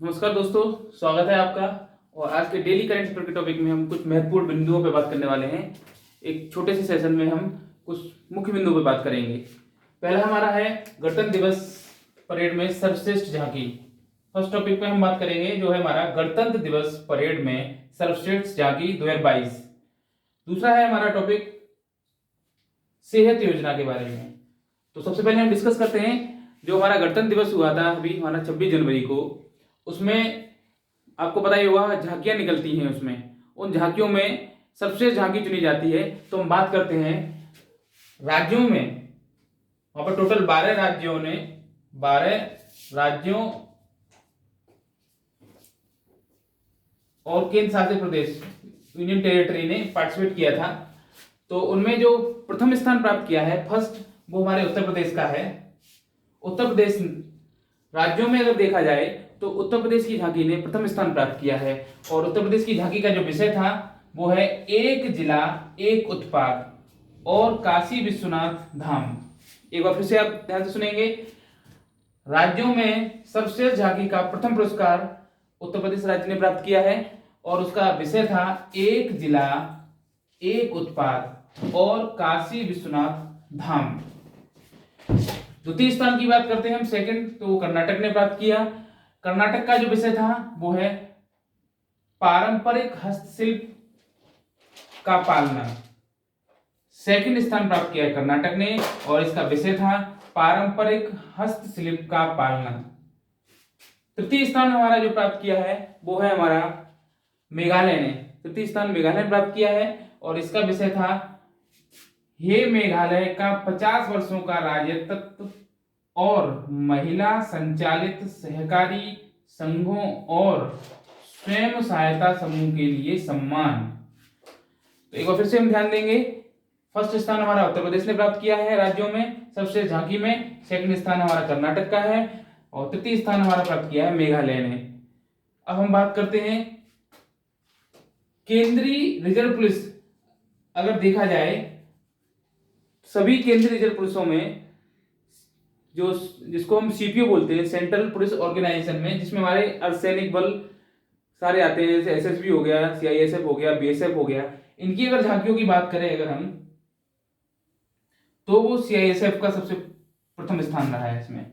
नमस्कार दोस्तों, स्वागत है आपका। और आज के डेली करंट अफेयर के टॉपिक में हम कुछ महत्वपूर्ण बिंदुओं पर बात करने वाले हैं। एक छोटे से सेशन में हम कुछ मुख्य बिंदुओं पर बात करेंगे। पहला हमारा है गणतंत्र दिवस परेड में सर्वश्रेष्ठ झांकी। फर्स्ट टॉपिक पे हम बात करेंगे जो है हमारा गणतंत्र दिवस परेड में सर्वश्रेष्ठ झांकी 2022। दूसरा है हमारा टॉपिक सेहत योजना के बारे में। तो सबसे पहले हम डिस्कस करते हैं जो हमारा गणतंत्र दिवस हुआ था अभी हमारा 26 जनवरी को। उसमें आपको पता ही होगा झांकियां निकलती हैं, उसमें उन झांकियों में सर्वश्रेष्ठ झांकी चुनी जाती है। तो हम बात करते हैं राज्यों में। वहां पर टोटल 12 राज्यों और केंद्र शासित प्रदेश यूनियन टेरिटरी ने पार्टिसिपेट किया था। तो उनमें जो प्रथम स्थान प्राप्त किया है फर्स्ट, वो हमारे उत्तर प्रदेश का है। उत्तर प्रदेश राज्यों में अगर देखा जाए तो उत्तर प्रदेश की झांकी ने प्रथम स्थान प्राप्त किया है। और उत्तर प्रदेश की झांकी का जो विषय था वो है एक जिला एक उत्पाद और काशी विश्वनाथ धाम। एक बार फिर से आप ध्यान से सुनेंगे। राज्यों में सर्वश्रेष्ठ झांकी का प्रथम पुरस्कार उत्तर प्रदेश राज्य ने प्राप्त किया है और उसका विषय था एक जिला एक उत्पाद और काशी विश्वनाथ धाम। द्वितीय स्थान की बात करते हैं हम, सेकंड, तो कर्नाटक ने प्राप्त किया। कर्नाटक का जो विषय था वो है पारंपरिक हस्तशिल्प का पालना। सेकंड स्थान प्राप्त किया है कर्नाटक ने और इसका विषय था पारंपरिक हस्तशिल्प का पालना। तृतीय स्थान हमारा जो प्राप्त किया है वो है हमारा मेघालय ने। तृतीय स्थान मेघालय ने प्राप्त किया है और इसका विषय था हे मेघालय का 50 वर्षों का राज्यत्व और महिला संचालित सहकारी संघों और स्वयं सहायता समूह के लिए सम्मान। तो एक बार फिर से हम ध्यान देंगे। फर्स्ट स्थान हमारा उत्तर प्रदेश ने प्राप्त किया है राज्यों में सबसे झांकी में। सेकंड स्थान हमारा कर्नाटक का है और तृतीय स्थान हमारा प्राप्त किया है मेघालय ने। अब हम बात करते हैं केंद्रीय रिजर्व पुलिस। अगर देखा जाए सभी केंद्रीय रिजर्व पुलिसों में जो जिसको हम सीपीओ बोलते हैं, सेंट्रल पुलिस ऑर्गेनाइजेशन में, जिसमें हमारे अर्धसैनिक बल सारे आते हैं, जैसे एसएसबी हो गया, सीआईएसएफ हो गया, बीएसएफ हो गया। इनकी अगर झांकियों की बात करें अगर हम, तो वो सीआईएसएफ का सबसे प्रथम स्थान रहा है। इसमें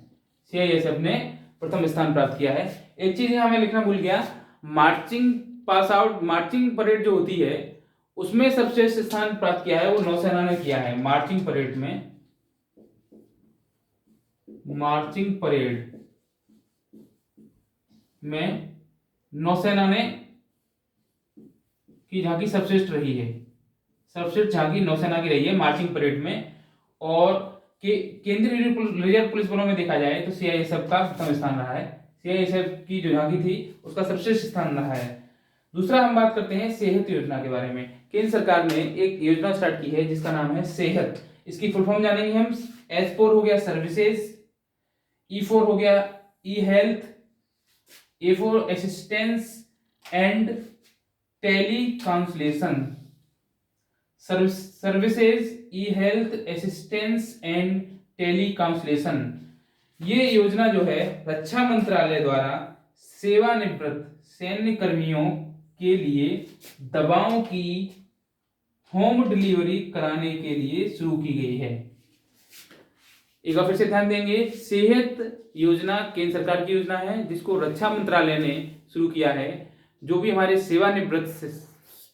सीआईएसएफ ने प्रथम स्थान प्राप्त किया है। एक चीज हमें लिखना भूल गया, मार्चिंग परेड जो होती है उसमें सर्वश्रेष्ठ स्थान प्राप्त किया है वो नौसेना ने किया है। मार्चिंग परेड में नौसेना ने की झांकी सर्वश्रेष्ठ रही है। सर्वश्रेष्ठ झांकी नौसेना की रही है मार्चिंग परेड में। और केंद्रीय रिजर्व पुलिस बलों में देखा जाए तो सीआईएसएफ का प्रथम स्थान रहा है। सीआईएसएफ की जो झांकी थी उसका सर्वश्रेष्ठ स्थान रहा है। दूसरा हम बात करते हैं सेहत योजना के बारे में। केंद्र सरकार ने एक योजना स्टार्ट की है जिसका नाम है सेहत। इसकी फुल फॉर्म जानेंगे हम। S4 हो गया सर्विसेज, E4 हो गया e health, A4 assistance and teleconsultation. Services, e health, assistance and teleconsultation. ये योजना जो है रक्षा मंत्रालय द्वारा सेवानिवृत्त सैन्य कर्मियों के लिए दवाओं की होम डिलीवरी कराने के लिए शुरू की गई है। एक बार फिर से ध्यान देंगे, सेहत योजना केंद्र सरकार की योजना है जिसको रक्षा मंत्रालय ने शुरू किया है। जो भी हमारे सेवानिवृत्त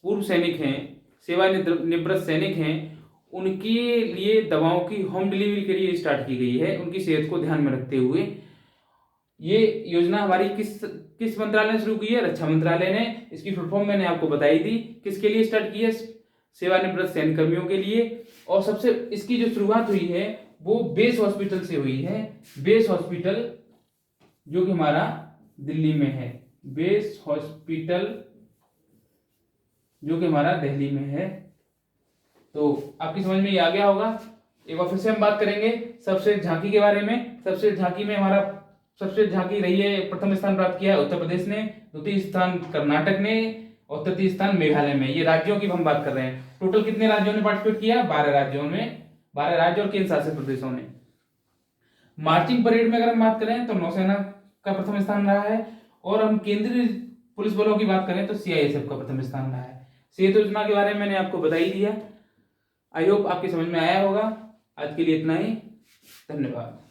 पूर्व सैनिक हैं, सेवानिवृत्त सैनिक हैं, उनके लिए दवाओं की होम डिलीवरी के लिए स्टार्ट की गई है, उनकी सेहत को ध्यान में रखते हुए। ये योजना हमारी किस मंत्रालय ने शुरू की है? रक्षा मंत्रालय ने। इसकी फुल फॉर्म मैंने आपको बताई थी। किसके लिए स्टार्ट की है? सेवानिवृत्त सैन्य कर्मियों के लिए। और सबसे इसकी जो शुरुआत हुई है वो बेस हॉस्पिटल से हुई है। बेस हॉस्पिटल जो कि हमारा दिल्ली में है। बेस हॉस्पिटल जो कि हमारा दिल्ली में है। तो आपकी समझ में ये आ गया होगा। एक बार फिर से हम बात करेंगे सर्वश्रेष्ठ झांकी के बारे में। सर्वश्रेष्ठ झांकी में हमारा सबसे झांकी रही है, प्रथम स्थान प्राप्त किया है उत्तर प्रदेश ने, द्वितीय स्थान कर्नाटक ने और तृतीय स्थान मेघालय में। ये राज्यों की हम बात कर रहे हैं। टोटल कितने राज्यों ने पार्टिसिपेट किया? 12 राज्यों में, 12 राज्य और केंद्र शासित प्रदेशों ने। मार्चिंग परेड में अगर हम बात करें तो नौसेना का प्रथम स्थान रहा है और हम केंद्रीय पुलिस बलों की बात करें तो सीआईएसएफ का प्रथम स्थान रहा है। सेतु योजना के बारे में मैंने आपको बता ही दिया। आई होप आपकी समझ में आया होगा। आज के लिए इतना ही, धन्यवाद।